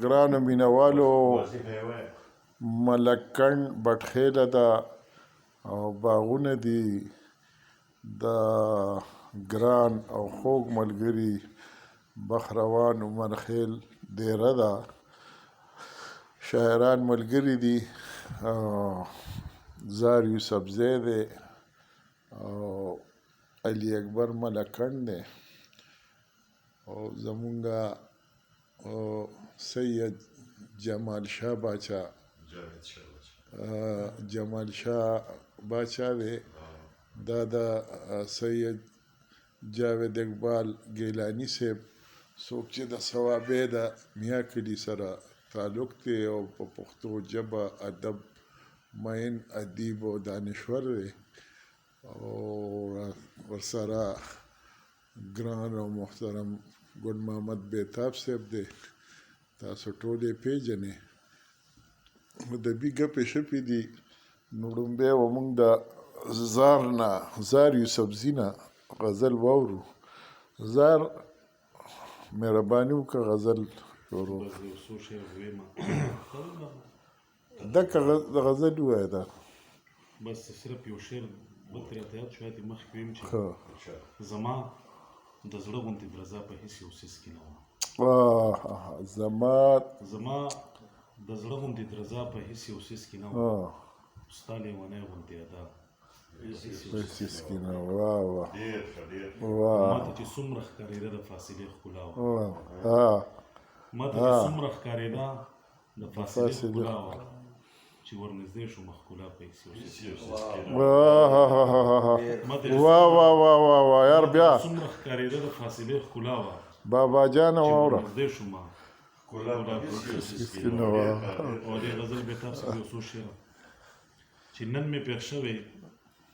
ګرانو مینوالو ملکنډ بټخیله ده او باغونه دي د ګران او خوږ ملګري بخروان عمرخیل دیره ده شاعران ملګري دي زار یوسفزی دی او علي اکبر ملکنډ دی او زمونږه سید جمال شاه باچا جمال شاه باچا دی دا د سید جاوید اقبال ګیلاني صاحب څوک چې د صوابۍ د میا کلي سره تعلق دی او په پښتو ژبه ادب مین ادیب او دانشور دی او ورسره ګران او محترم ګل محمد بیتاب صاحب دی تاسو ټول یې پیژنئ ادبي ګپې شپې دي نو لومبی به موږ د زار یوسفزي نه غزل واورو زار مهرباني وکړه غزل شروع دکه د غزل ووایه دا بس صرف یو شعر بل ترې راته یاد شو یاد یې مخکې ویم چې زما د زړه غوندې درزا په هېڅ یو څیز کې نه وه زما د زړه غوندې درزا په هېڅ یو څیز کې نه وه ستا لیونی غوندې ادا ماته چې څومره ښکارېده د فاصلې ښکلا وه ماته چې څومره ښکارېده د فاصلې ښکلا وه چې ورنږدې شوم ښکلا په هېڅ یو څیز کې یار بیا څومره ښکارېده د فاصلې ښکلا وه بابا جانه واوره ورنږدې شوم او دې غزل بیتاب صاحب یو څو شعر چې نن مې پېښ شوی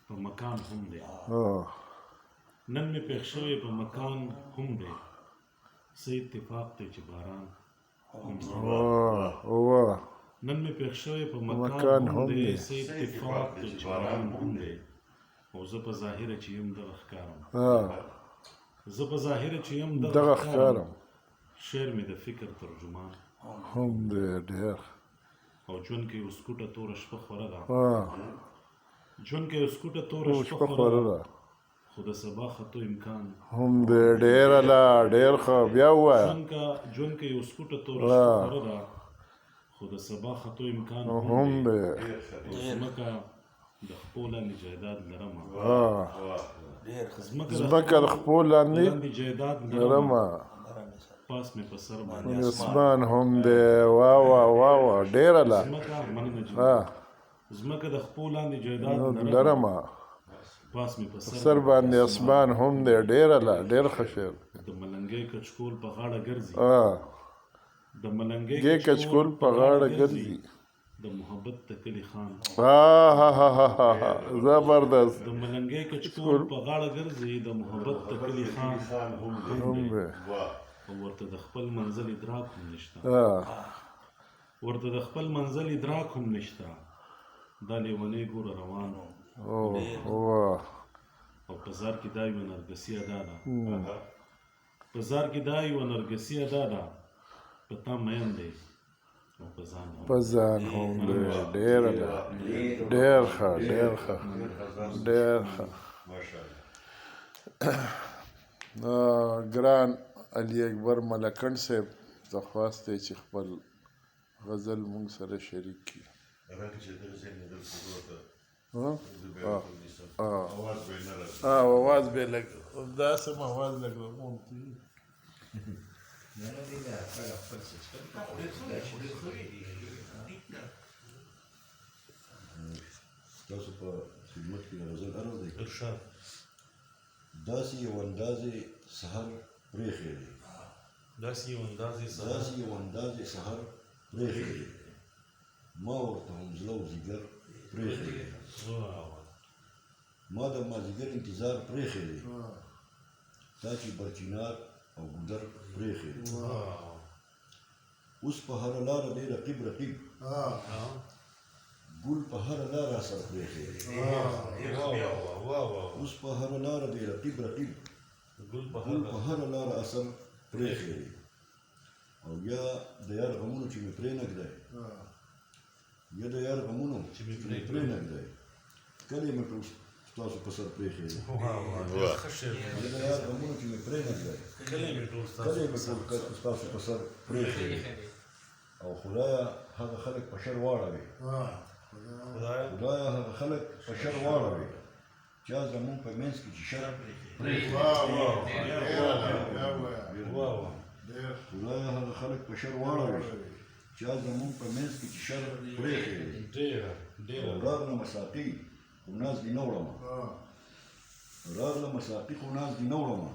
په مکان هم دی نن مې پېښ شوی په مکان هم دی څه اتفاق دی چې باران نن مې پېښ شوی په مکان هم دی څه اتفاق دی چې باران هم دی او زه په ظاهره چې یم دغه ښکارم زه په ظاهره چې یم دغه ښکارم شعر مې د فکر ترجمان هم دی ډېر او ژوند کې یو سکوټه توره شپه خوره ده ژوند کې یو سکوټه توره شپه خوره ده خو د سبا خطو امکان هم دی ډېره لا ډېر ښه بیا ووایه ژوند کې یو سکوټه توره شپه خوره ده خو د سبا خطو امکان هم دی ځمکه د خپو لاندې جایداد لرمه ځمکه د خپو لاندې جایداد لرمه پاس مې په سر باندې اسمان هم دی واه ډېره لا ځمکه د خپو لاندې جایداد لرمه پاس مې په سر باندې اسمان هم دی ډېره لا ډېر ښه شعر د ملنګۍ کچکول په غاړه ګرځي د ملنګۍ کچکول په غاړه ګرځي د محبت د کلي خان زبردست د ملنګۍ کچکول په غاړه ګرځي د محبت د کلي خان هم دی او ورته د خپل منزل ادراک هم نشته ورته د خپل منزل ادراک هم نشته دا لیونی ګوره روان او په زار کې دا یوه نرګسي ادا ده په زار کې دا یوه نرګسي ادا ده په تا مین دی او په ځان هم دی ډېره ډېر ښه ډېر ښه ګران علي اکبر ملکنډ صاحب درخواست دی چې خپل غزل موږ سره شریک کړي آواز به لږ داسې آواز لږ تاسو په خدمت کې غزل عرض دی داسې یو اندازې سحر پرېښی داسې یو اندازې سحر پرېښی ما ورته هم زړه او ځیګر پرېښی ما د مازدیګر انتظار پرېښی دی تا چې برچینار او ګودر پرېښی اوس په هره لاره دی رقیب ګل په هره لاره اثر پرېښی اوس په هره لاره دی رقیب ګل په هره لاره اثر پرېښی او یا د یار غمونو چې مې پرې نږدی یا د یار غمونو چې مې پرې نږدی کله مې ټول ستاسو په سر پرېښی دی یا د یار غمونو چې مې پرې نږدی کله مې ټول ستاسو په سر پرېښی دی او خدایه هغه خلک په شر واړوي خدایه هغه خلک په شر واړوي چا زمونږ په منځ کې چې شر پرېښی خدایه هغه خلک په شر واړوي چا زمونږ په منځ کې چې شر پرېښی دی او راغلمه ساقي خو ناز دې نه وړمه راغلمه ساقي خو ناز دې نه وړمه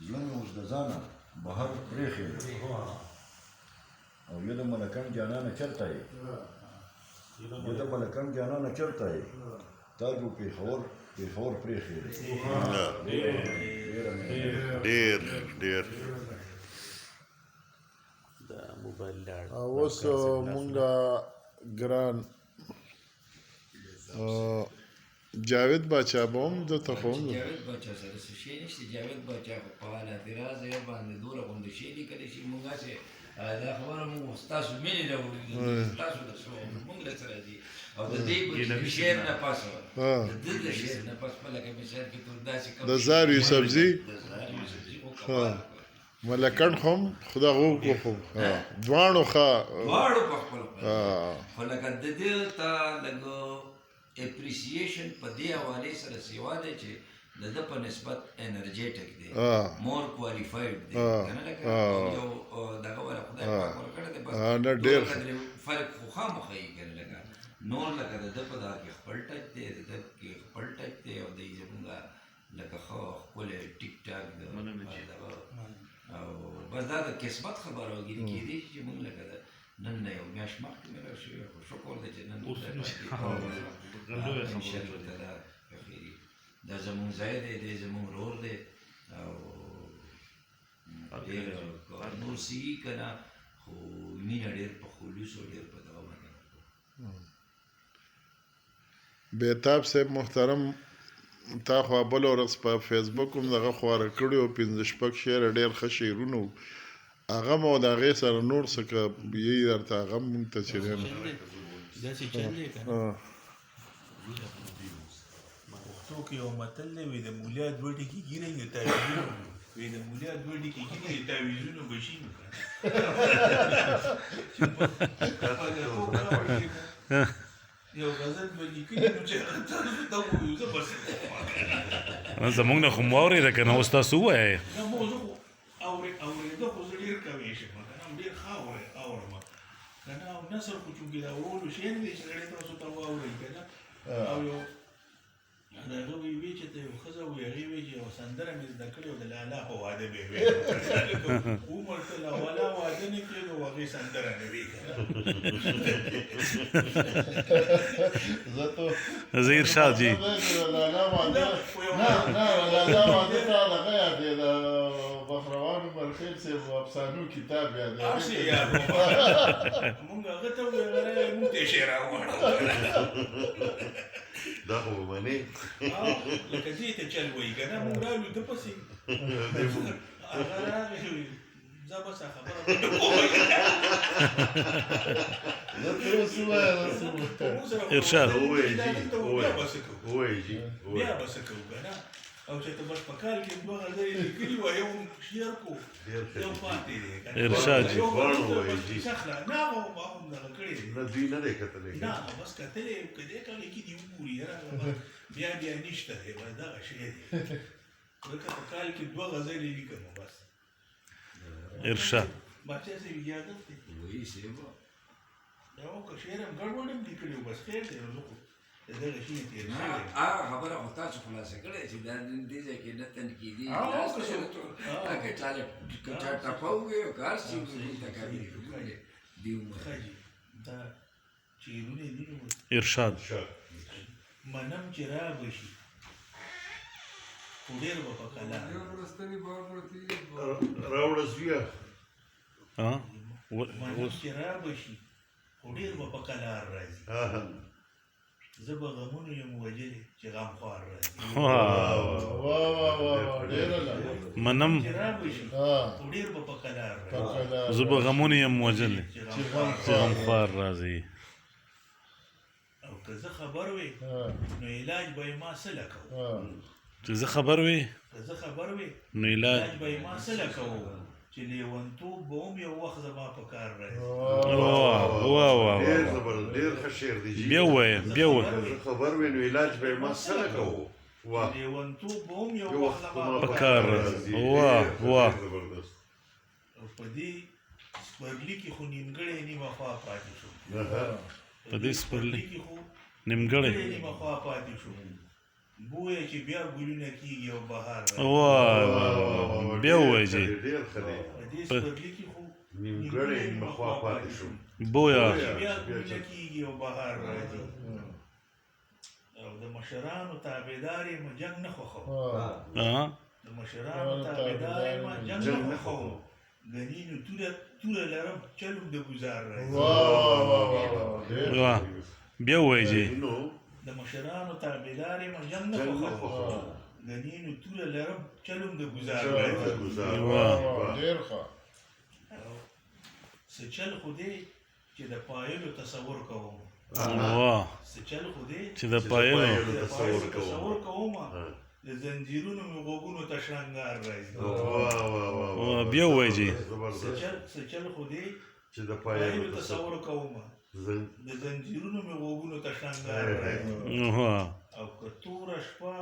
زړه مې اوس د ځانه بهر پرېښی دی او یا د ملکان جانانه چرته یې یا د ملکان جانانه چرته یې تاج و پېښور پرېښی دی ډېر اوس مونږه ګران جاوید باچا به هم دلته خو هم جاوید باچا سره څه شی نشته جاوید باچا خو په حال اعتراض یې باندې دوره غونډه شی لیکلی شي مونږ هسې دا خبره مونږ ستاسو مینې راوړو ستاسو د مونږ له سره دي او د دې په شعر نه پس د ده د شعر نه پس په لکه مثال کې تور داسې د زاریو سبزي ملکن خو هم خدا غو کو خو دواړو په خپل خو لکه د دې ته لږ اپریسیشن په دې حوالې سره سیوا دی چې د ده په نسبت انرجیټک دی مور کوالیفاید دی که نه لکه یو دغه والا خدای پاک ورکړی دی بس فرق خو خامخا یي که نه لکه نور لکه د ده په دغه کې خپل ټچ دی د ده کې خپل ټچ دی او دی زمونږ لکه ښه ښکلی ټیک ټاک دغه او بس دا د قسمت خبره وګینې کېدی شي چې مونږ لکه د نن نه یو میاشت مخکې مې راشوی خو شکر دی چې نن دا زمونږ ځای دی دی زمونږ رور دی او ډېر نور څه یي که نه خو مینه ډېر په خلوص او ډېر په دغه باندې بهتاب صاحب محترم تا خو بله ورځ په فیسبوک هم دغه خواره کړي وو 15 شپږ شعره ډېر ښه شعرونه وو هغه هم او د هغې سره نور څه که یي درته هغه هم مونږ ته چې دی نو پښتو کې یو متل دی وایي د مولیا دوه ټکي ګیرئ د تعویذونو وایي د مولیا دوه ټکي ګیرئ د تعویذونو به شي نو که یو غزل به لیکلي نو چې تاسو ته ووایو زه بس زمونږ نه خو مو واورېده که نه اوس تاسو ووایئ نه مو زه خو اورېده خو زه ډېر کوی شم که نه ډېر ښه اورم که نه او نثر خو چونکې د اورولو شی نه دی چې سړی تاسو ته واورئ که نه او یو د هغه وی چې ته یو ښځه وي هغې وایي چې یوه سندره مې زده کړې وه د لالا په واده به یې ویل عمر ته لا والا واده نه کېږي او هغې سندره نه وي که نه زه ارشاد جی لالا واده ته دغه یاد دی د بخروان عمرخیل صاحب افسانو کتاب یاد دی هسې یاد مونږ هغه ته وویل مونږ ته یې شعر راوغواړه دا خو به منې لکه دې ته چل وایي که نه مونږ راغلو ده پسې هغه راغی زه بس خبره ارشاد بیا به څه کوو که نه او چې ته بس په کال کې دوه غزلې لیکلي وه یو شعر کو یو پاتې دی که نه ارشاد جی نه هغه هم دغه کړی دی دوی نه دی کتلی نه بس کتلی که دې کال کې دې وګوري یاره بیا نشته دی بس دغه شی دی ځکه په کال کې دوه غزلې لیکم بس ارشاد باچا صاحب اجازت دی وایي صاحب دا و که شعر هم ګډوډ هم لیکلی بس خیر دی نو زه خو د دغه شي نه تېر شوی هغه خبره خو تاسو خلاصه کړې چې دا دې ځای کې نه تنقیدي که چا ټپه ووایي او که هر څه ووایي تکابیر دې ومني دا شعرونه دي نو ارشاد منم چې رابه شي خو ډېر به په کلار راوړه زویه منم چې رابه شي خو ډېر به په کلار راځي زه به غمونو یم وجلې چې غمخوار راځي منم چې را به شي خو ډېر به په قلار راځي زه به غمونه یم وژلې چې غمخوار راځي او که زه خبر وې نو علاج به یې ما څه لکو چې زه خبر وې که زه خبر وې نو علاج علاج به یې ما څه لکو چې لیونتوب به هم یو وخت زما په کار راځي ډېر زبردست ډېر ښه شعر دی بیا ووایه بیا ووایه زه خبر وې نو علاج به یې ما سره کوو واه لیونتوب به هم یو یو وخت وخت زما ما په کار راځي واه واه زبردست او په دې سپرلي کې خو نیمګړی نیمه خوا پاتې شو په دې سپرلي کې خو نیمګړی نیمه خوا پاتې شو بویه چې بیا ګلونه کېږي او بهار راځي واه بیا ووایه جی ډېر ښه دی په دې سپرلي کې خو نیمګړی مخوا پاتې شو بویا چې بیا ګلونه کېږي او بهار راځي او د مشرانو تابعدار یم جنګ نه خوښوم د مشرانو تابعدار یم جنګ نه خوښوم ګنینو توره لرم چلم د ګزار راځي واه بیا ووایه جی د مشرانو تابعدار یم جنګ نه خوښوم ګنینو توره لرم چلم د ګزار راځي ډېر ښه څه چل خو دی چې د پایلو تصور کوم واه څه چل خو دی چې د پایلو تصور کوم د زنجیرونو مې غوږونو ته شرنګار راځي واه بیا ووایه جی څه چل خو دی چې د پایلو تصور کوم د زنجیرونو مې غوږونو ته شرنګار راځي واه او که توره شپه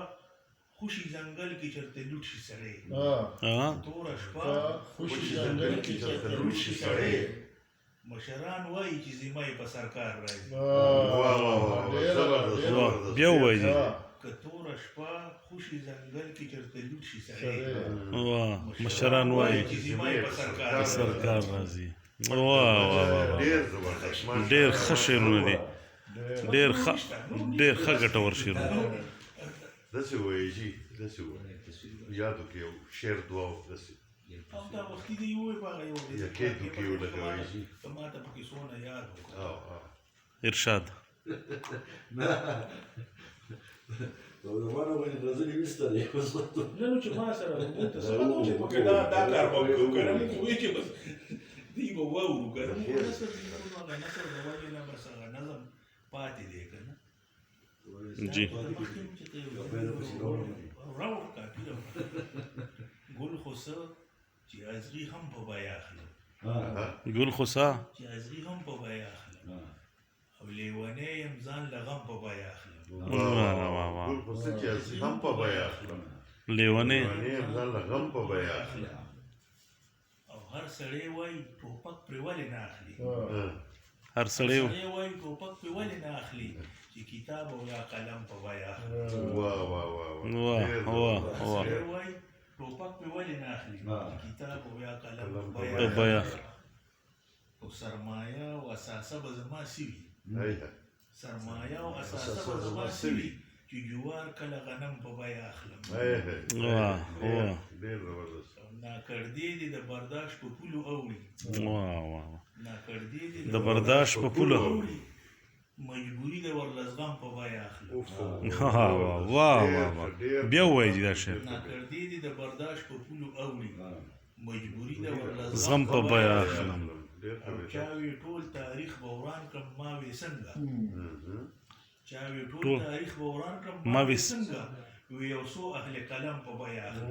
خوشي ځنګل کې چېرته لوټ شي سړی توره شپه خوشي ځنګل کې چېرته لوټ شي سړی مشران وایي چې زما یې په سرکار راځي واه بیا ووایه جی که توره شپه خوشي ځنګل کې چېرته لوټ شي سړی واه مشران وایي چې زما یې په سرکار سرکار راځي واه واه ډېر زبردست ډېر ښه شعرونه دي ډېر ښه ګټور شعرونه داسې وایي جي داسې وایي یادو کې یو شعر دوه داسې او دا وختي دی وای په هغه یو یا کې دوکې ولګوي جي ته ماته پکې څونه یاد وکړه ارشاد روانه باندې غزلې وسته دی نه نو چې ما سره موږ ته سره نو چې پکې دا کار وکړو کنه موږ وایي چې بس دی به واورو کنه موږ نصر دی نو هغه نصر د وجه نه بس هغه نظم پاتې دی کنه جی راو کاپی ګل خوسه چې ازغي هم په بیا اخلي ګل خوسا چې ازغي هم په بیا اخلي او لیوانه يم ځان لغم په بیا اخلي ګل خوسه چې هم په بیا اخلي لیوانه ځان لغم په بیا اخلي او هر سړی وای ټوپک پر ولې نه اخلي هر سړی وای ټوپک پر ولې نه اخلي چې کتاب او یا قلم په بیا اخلي واه واه واه واه وای ټوپک په ولې نه اخلي کتاب او یا قلم په بیا او سرمایه او اساسه به زما سوي سرمایه او اساسه به زما سوي چې جوار کله غنم په بیا اخلم واه واه ډېر زبردست ناکردې دي د برداشت په پولو اوړي واه واه ناکردې دي د برداشت په پولو مجبوری د ورلزغم په بیا اخلم واه واه بیا وایي جی دا شعر ناکردې دي د برداشت په پولو اوړي مجبوری د ورلزغم زغم په بیا اخلم چاوي ټول تاریخ به وران کړم ما وې څنګه چاوي ټول تاریخ به وران کړم ما وې څنګه وی یو څو اهل کلام په بیا اخلم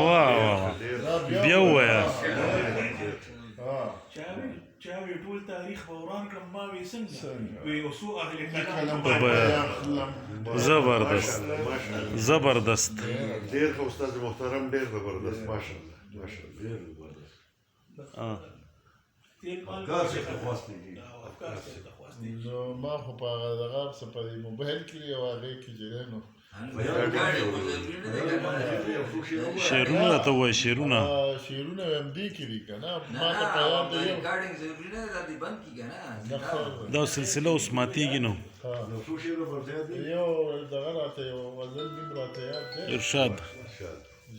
واه بیا وایه چاوي ټول تاریخ به وران کړم ما وې څنګه وی یو څو اهل کلام په بیا زبردست زبردست ډېر ښه استاد محترم ډېر زبردست ماشاءالله ماشاءالله ډېر زبردست افکار څخه خواستې دي نو ما خو په هغه دغه څه په موبایل کې یو هغې کې چې دی نو شعرونه راته ووایه شعرونه شعرونه همدې کې دي که نه ما ته په یاد دی دا سلسله اوس ماتېږي نو یو دغه راته یو غزل نیم راته یاد دی ارشاد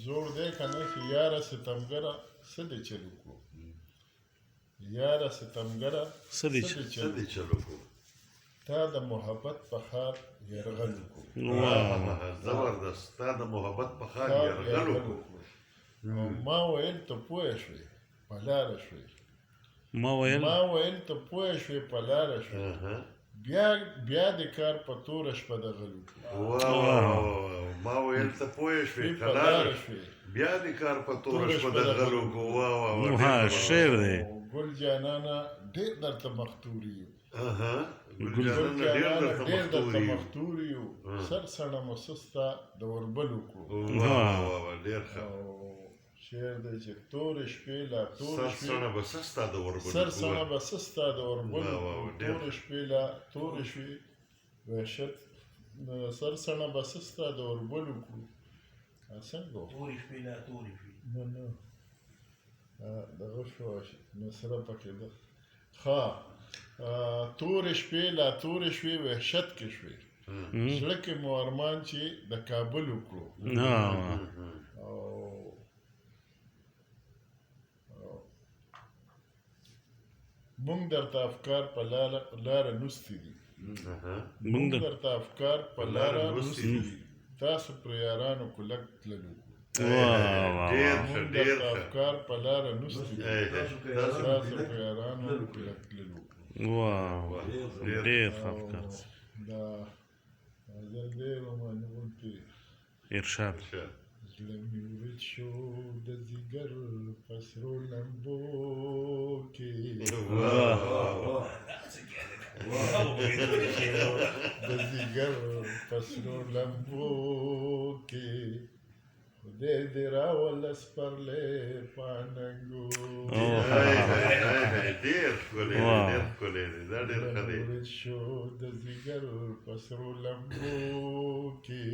زوړ دی که نه چې یاره ستمګره څه دې چل وکړو یاره ستمګره څه دې څه دې چل وکړو تا د محبت په خاط یرغل وکړو زبردست تا د محبت په خاط یرغل وکړو ما ویل ته پوه شوې په لاره شوې ما ویل ته پوه شوې په لاره شوې بیا د کار په توره شپه د غلو ما ویل ته پوه شوې په لاره شوې بیا د کار په توره شپه د غلو شعر دی ګل جانانه ډېر درته مختوري یو ګل جانانه ډېر درته مختوري یو سر سړه مسسته د وربل وکړو ډېر ښه شعر دی چې تورې شپې لا تورې شپې سر سړه به سسته د وربل سر سړه به سسته د وربل تورې شپې لا تورې شوې وحشت سر سړه به سسته د وربل وکړو څنګه تورې شپې لا تورې شوې نه دغه شو نصره پکې ده ښه تورې شپې لا تورې شوې وحشت کې شوې زړه کې مو ارمان چې د کابل وکړو مونږ درته افکار په لاره نوستي دي مونږ درته افکار په لاره نوستي دي تاسو پر یارانو کلک تللو مونږ درته افکار په لاره نوستي دي تاسو پر یارانو کلک تللو ډېر ښه افکار دا زه ډېر ومنونکی ارشاد زړه مې ورد شو د ځیګر په سرو لمبو کې د ځیګر په سرو لمبو کې خدای دې راوله سپرلی په اننګو ډېر ښکلی دی دا ډېر ښه دی ورد شو د ځیګر په سرو لمبو کې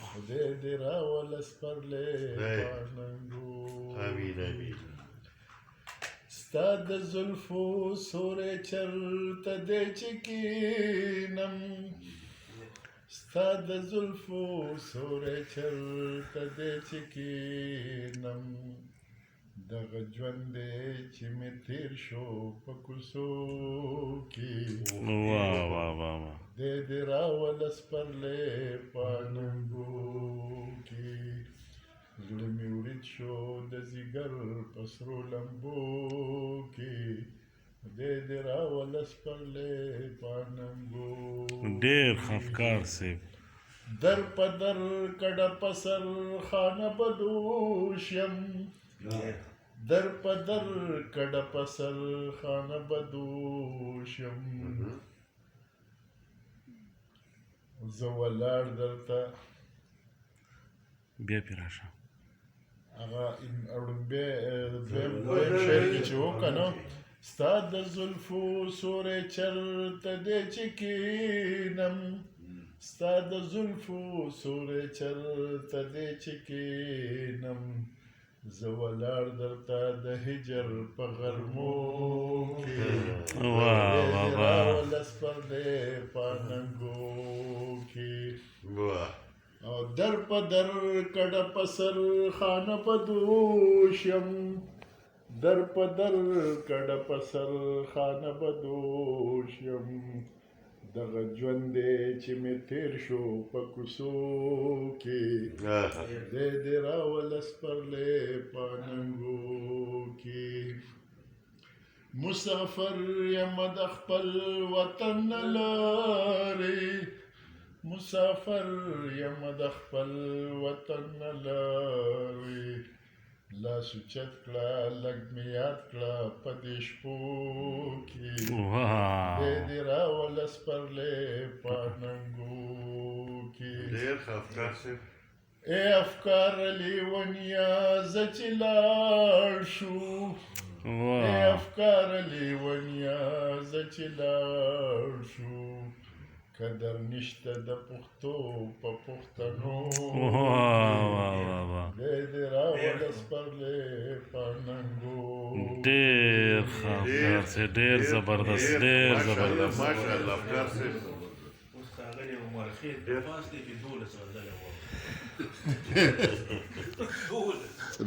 خدای دې راوله سپرلی په اننګو امین امین ستا د زلفو سوری چرته دی چې کینم ستا د زلفو سوری چرته دی چې کینم دغه ژوند دی چې مې تیر شو په کوڅو کې دی دې راوله سپرلی په اننګو کې زړه مې ورید شو د ځیګر په سرو لمبو کې خدای دې راوله سپرلی په اننګو ډېر ښه افکار صاحب در په در کډه په سر خانه بدوش یم در په در کډه په سر خانه بدوش یم زه ولاړ درته بیا پې راشه هغه اړومبی دویم شعر کې چې و که نه ستا د زلفو سوری چرته دی چې کینم ستا د زلفو سوری چرته دی چې کینم زه ولاړ درته د هجر په غرمو کې راوله سپرلی په اننګو کې او در په در کډه په سر خانه بدوش یم در په در کډه په سر خانه بدوش یم دغه ژوند دی چې مې تیر شو په کوڅو کې دی دې راوله سپرلی په اننګو کې مسافر یم د خپل وطن نه لارې مسافر یم د خپل وطن نه لارې لاس اوچت کړه لږ مې یاد کړه په دې شپو کې دی دې راوله سپرلی په اننګو کې ډېر ښه افکار صاحب ای افکار لیونیا زه چې لاړ شو ای افکار لیونیا زه چې لاړ شو قدر نشته د پښتو په پښتنو دی دې راوله سپرلی په اننګو ډېر ښه افکار صاحب ډېر زبردست ډېر زبردست ماشاءالله افکار صاحب اوس ښاغلی عمر خېل پاس دی چې 12 غزله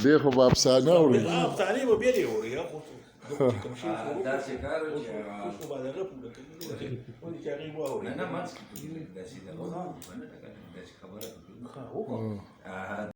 دې خو به افسانه اوري افسانې به بیا دې اوري کوم شی شروع داسې کار و چې اوس نو باندې هغه پوره کوي ولې چې هغې واوري نه منځ کې داسې دغه نه داسې خبره وکړه